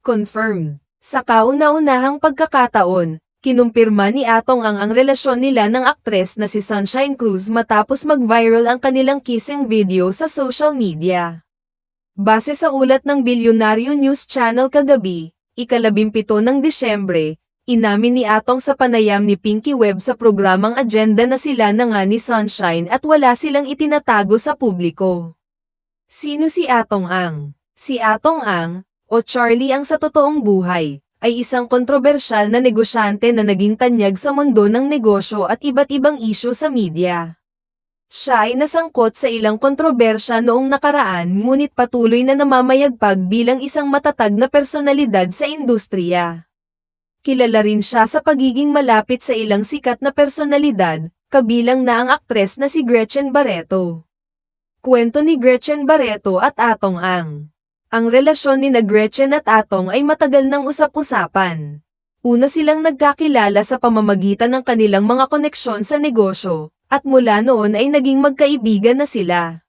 confirmed. Sa kauna-unahang pagkakataon, kinumpirma ni Atong ang relasyon nila ng aktres na si Sunshine Cruz matapos mag-viral ang kanilang kissing video sa social media. Base sa ulat ng Bilyonaryo News Channel kagabi, ika-17 ng Disyembre, inamin ni Atong sa panayam ni Pinky Webb sa programang Agenda na sila na nga ni Sunshine at wala silang itinatago sa publiko. Sino si Atong Ang? Si Atong Ang, o Charlie Ang sa totoong buhay, ay isang kontrobersyal na negosyante na naging tanyag sa mundo ng negosyo at iba't ibang isyu sa media. Siya ay nasangkot sa ilang kontrobersya noong nakaraan ngunit patuloy na namamayagpag bilang isang matatag na personalidad sa industriya. Kilala rin siya sa pagiging malapit sa ilang sikat na personalidad, kabilang na ang aktres na si Gretchen Barreto. Kwento ni Gretchen Barreto at Atong Ang. Ang relasyon ni Gretchen at Atong ay matagal ng usap-usapan. Una silang nagkakilala sa pamamagitan ng kanilang mga koneksyon sa negosyo, at mula noon ay naging magkaibigan na sila.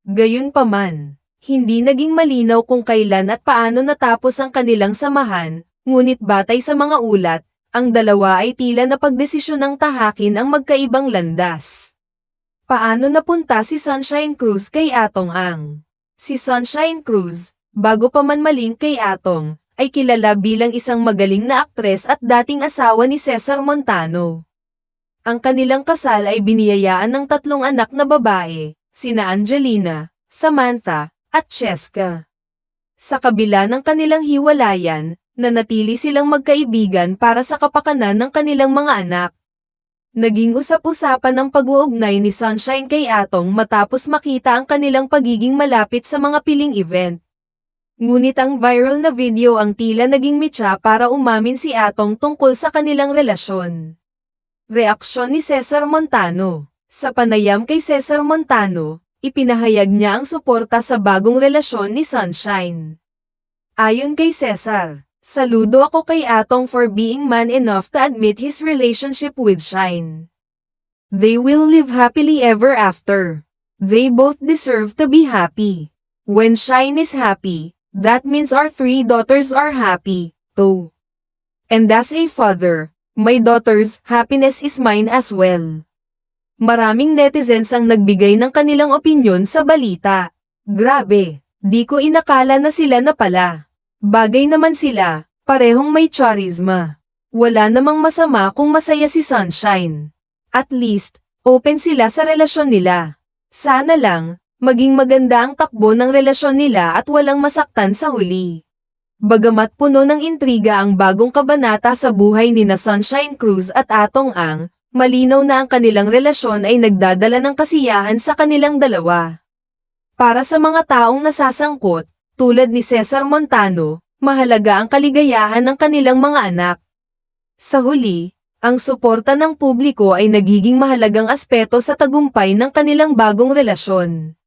Gayunpaman, hindi naging malinaw kung kailan at paano natapos ang kanilang samahan, ngunit batay sa mga ulat, ang dalawa ay tila napagdesisyonang tahakin ang magkaibang landas. Paano napunta si Sunshine Cruz kay Atong Ang? Si Sunshine Cruz, bago pa man maling kay Atong, ay kilala bilang isang magaling na aktres at dating asawa ni Cesar Montano. Ang kanilang kasal ay biniyayaan ng 3 anak na babae, sina Angelina, Samantha, at Cheska. Sa kabila ng kanilang hiwalayan, nanatili silang magkaibigan para sa kapakanan ng kanilang mga anak. Naging usap-usapan ang pag-uugnay ni Sunshine kay Atong matapos makita ang kanilang pagiging malapit sa mga piling event. Ngunit ang viral na video ang tila naging mitya para umamin si Atong tungkol sa kanilang relasyon. Reaksyon ni Cesar Montano. Sa panayam kay Cesar Montano, ipinahayag niya ang suporta sa bagong relasyon ni Sunshine. Ayon kay Cesar, saludo ako kay Atong for being man enough to admit his relationship with Shine. They will live happily ever after. They both deserve to be happy. When Shine is happy, that means our 3 daughters are happy, too. And as a father, my daughter's happiness is mine as well. Maraming netizens ang nagbigay ng kanilang opinyon sa balita. Grabe, di ko inakala na sila na pala. Bagay naman sila, parehong may charisma. Wala namang masama kung masaya si Sunshine. At least, open sila sa relasyon nila. Sana lang, maging maganda ang takbo ng relasyon nila at walang masaktan sa huli. Bagamat puno ng intriga ang bagong kabanata sa buhay nina Sunshine Cruz at Atong Ang, malinaw na ang kanilang relasyon ay nagdadala ng kasiyahan sa kanilang dalawa. Para sa mga taong nasasangkot, tulad ni Cesar Montano, mahalaga ang kaligayahan ng kanilang mga anak. Sa huli, ang suporta ng publiko ay nagiging mahalagang aspeto sa tagumpay ng kanilang bagong relasyon.